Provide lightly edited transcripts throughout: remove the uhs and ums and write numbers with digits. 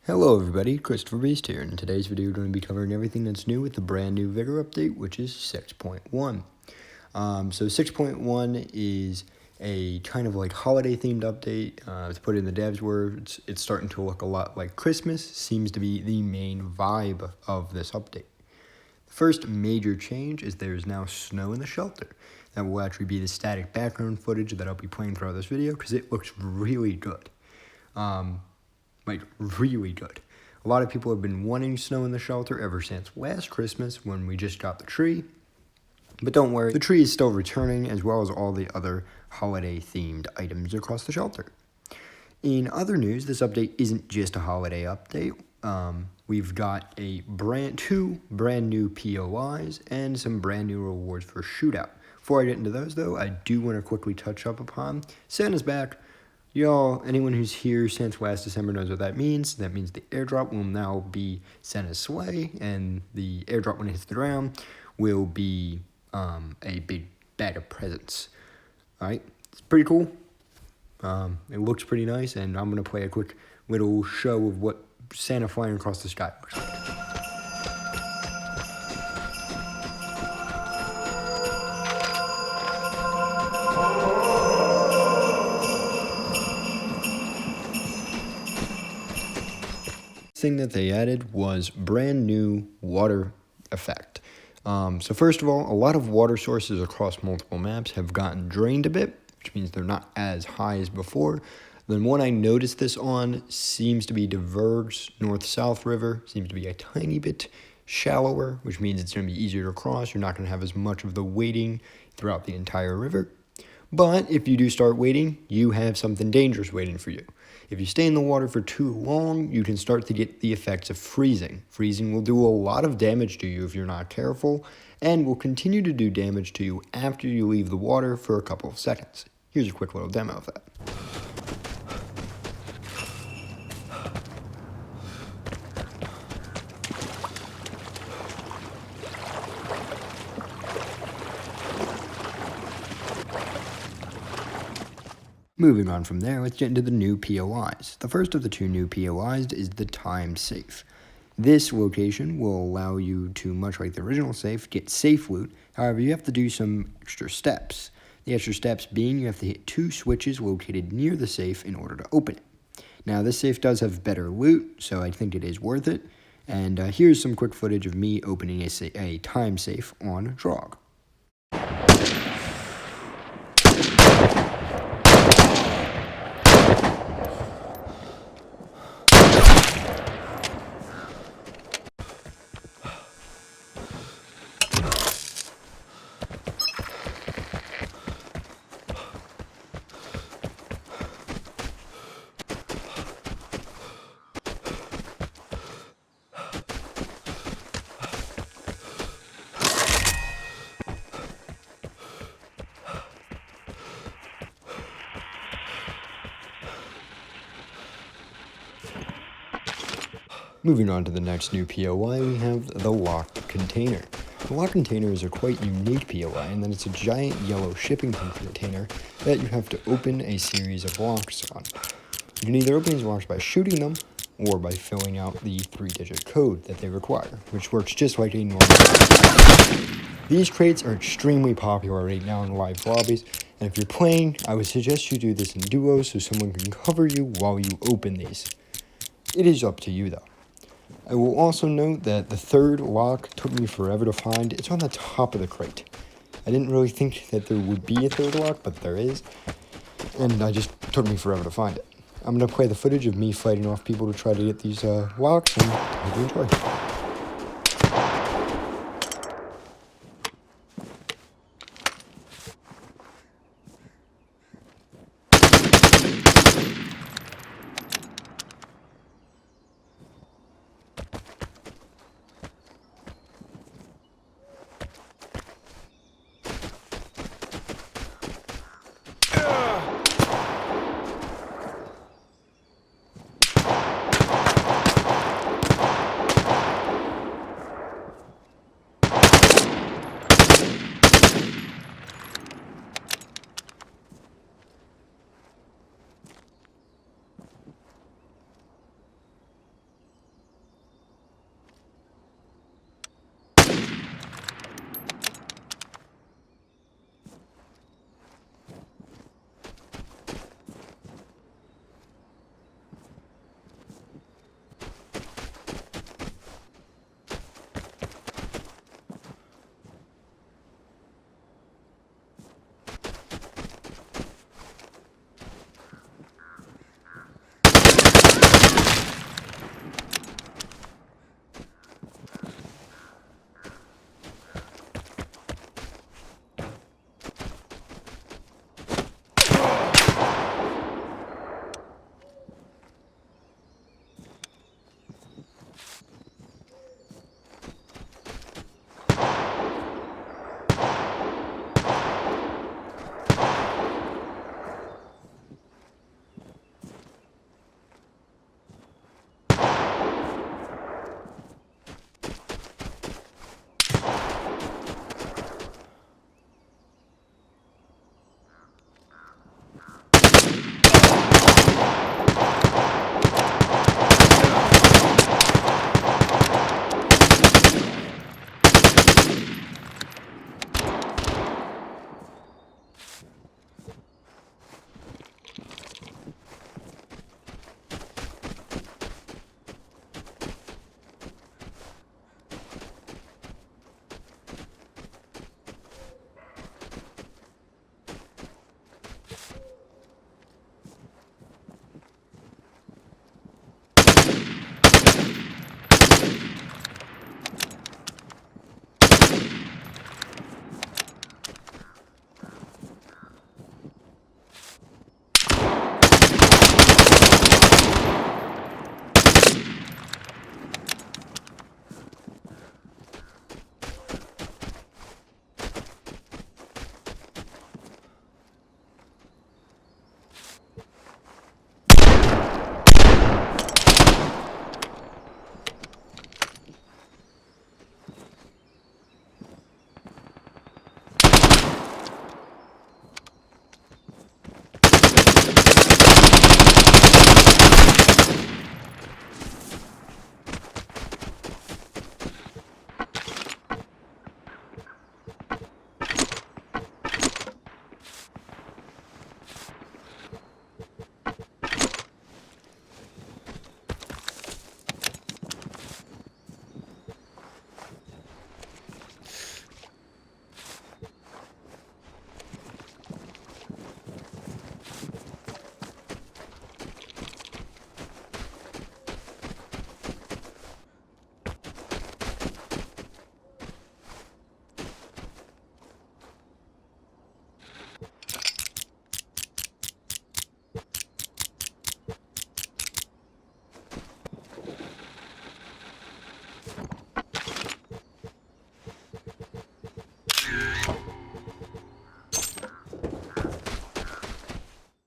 Hello everybody, Christopher Beast here, and in today's video we're going to be covering everything that's new with the brand new Vigor update, which is 6.1. So 6.1 is a kind of like holiday themed update. To put it in the devs' words, it's starting to look a lot like Christmas, seems to be the main vibe of this update. The first major change is there's now snow in the shelter. That will actually be the static background footage that I'll be playing throughout this video because it looks really good. Really good. A lot of people have been wanting snow in the shelter ever since last Christmas when we just got the tree. But don't worry, the tree is still returning as well as all the other holiday-themed items across the shelter. In other news, this update isn't just a holiday update. We've got two brand new POIs and some brand new rewards for Shootout. Before I get into those, though, I do want to quickly touch up upon Santa's back. Y'all, anyone who's here since last December knows what that means. That means the airdrop will now be Santa's sleigh, and the airdrop when it hits the ground will be a big bag of presents. Alright, it's pretty cool. It looks pretty nice, and I'm going to play a quick little show of what Santa flying across the sky looks like. Thing that they added was brand new water effect. So first of all, a lot of water sources across multiple maps have gotten drained a bit, which means they're not as high as before. Then one I noticed this on seems to be Diverge's North-South River, seems to be a tiny bit shallower, which means it's going to be easier to cross. You're not going to have as much of the wading throughout the entire river. But if you do start wading, you have something dangerous waiting for you. If you stay in the water for too long, you can start to get the effects of freezing. Freezing will do a lot of damage to you if you're not careful, and will continue to do damage to you after you leave the water for a couple of seconds. Here's a quick little demo of that. Moving on from there, let's get into the new POIs. The first of the two new POIs is the time safe. This location will allow you to, much like the original safe, get safe loot. However, you have to do some extra steps. The extra steps being you have to hit 2 switches located near the safe in order to open it. Now, this safe does have better loot, so I think it is worth it. And here's some quick footage of me opening a time safe on Drog. Moving on to the next new POI, we have the locked container. The locked container is a quite unique POI in that it's a giant yellow shipping container that you have to open a series of locks on. You can either open these locks by shooting them or by filling out the 3-digit code that they require, which works just like a normal crate. These crates are extremely popular right now in live lobbies, and if you're playing, I would suggest you do this in duos so someone can cover you while you open these. It is up to you though. I will also note that the third lock took me forever to find. It's on the top of the crate. I didn't really think that there would be a third lock, but there is. And it just took me forever to find it. I'm going to play the footage of me fighting off people to try to get these locks, and hope you enjoy.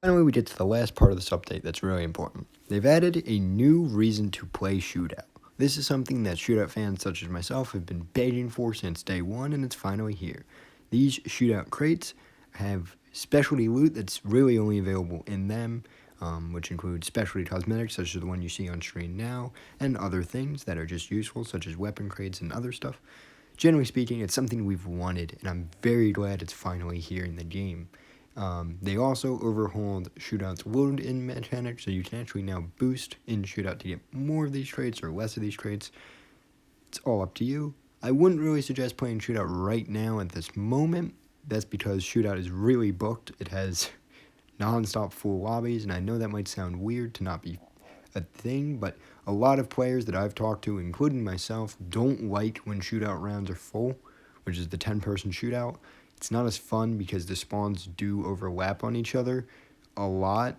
Finally, we get to the last part of this update that's really important. They've added a new reason to play Shootout. This is something that Shootout fans such as myself have been begging for since day one, and it's finally here. These Shootout crates have specialty loot that's really only available in them, which includes specialty cosmetics such as the one you see on screen now, and other things that are just useful such as weapon crates and other stuff. Generally speaking, it's something we've wanted, and I'm very glad it's finally here in the game. They also overhauled Shootout's load-in mechanic, so you can actually now boost in Shootout to get more of these traits or less of these traits. It's all up to you. I wouldn't really suggest playing Shootout right now at this moment. That's because Shootout is really booked. It has non-stop full lobbies, and I know that might sound weird to not be a thing, but a lot of players that I've talked to, including myself, don't like when Shootout rounds are full, which is the 10-person Shootout. It's not as fun because the spawns do overlap on each other a lot.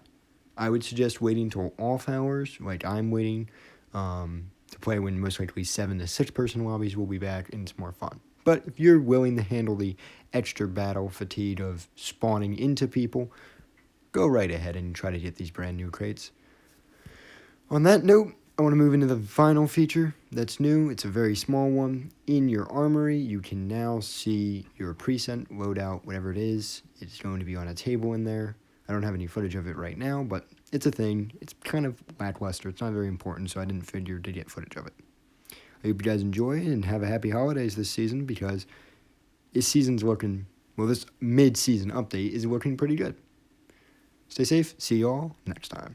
I would suggest waiting till off hours, like I'm waiting, to play when most likely 7 to 6 person lobbies will be back, and it's more fun. But if you're willing to handle the extra battle fatigue of spawning into people, go right ahead and try to get these brand new crates. On that note, I want to move into the final feature that's new. It's a very small one. In your armory, you can now see your preset loadout, whatever it is. It's going to be on a table in there. I don't have any footage of it right now, but it's a thing. It's kind of lackluster. It's not very important, so I didn't figure to get footage of it. I hope you guys enjoy and have a happy holidays this season, because this season's looking, well, this mid-season update is looking pretty good. Stay safe. See y'all next time.